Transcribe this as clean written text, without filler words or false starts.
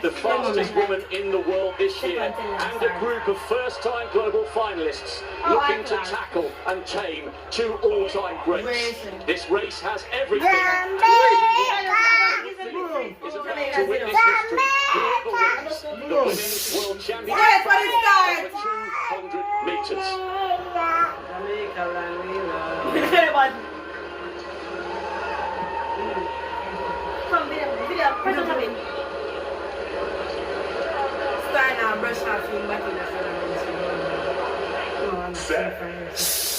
the fastest woman in the world this year, and a group of first-time global finalists looking to tackle and tame two all-time greats. This race has everything. Is about to witness history. The Women's World Championship over 200 metres. Start now, brush off your back in the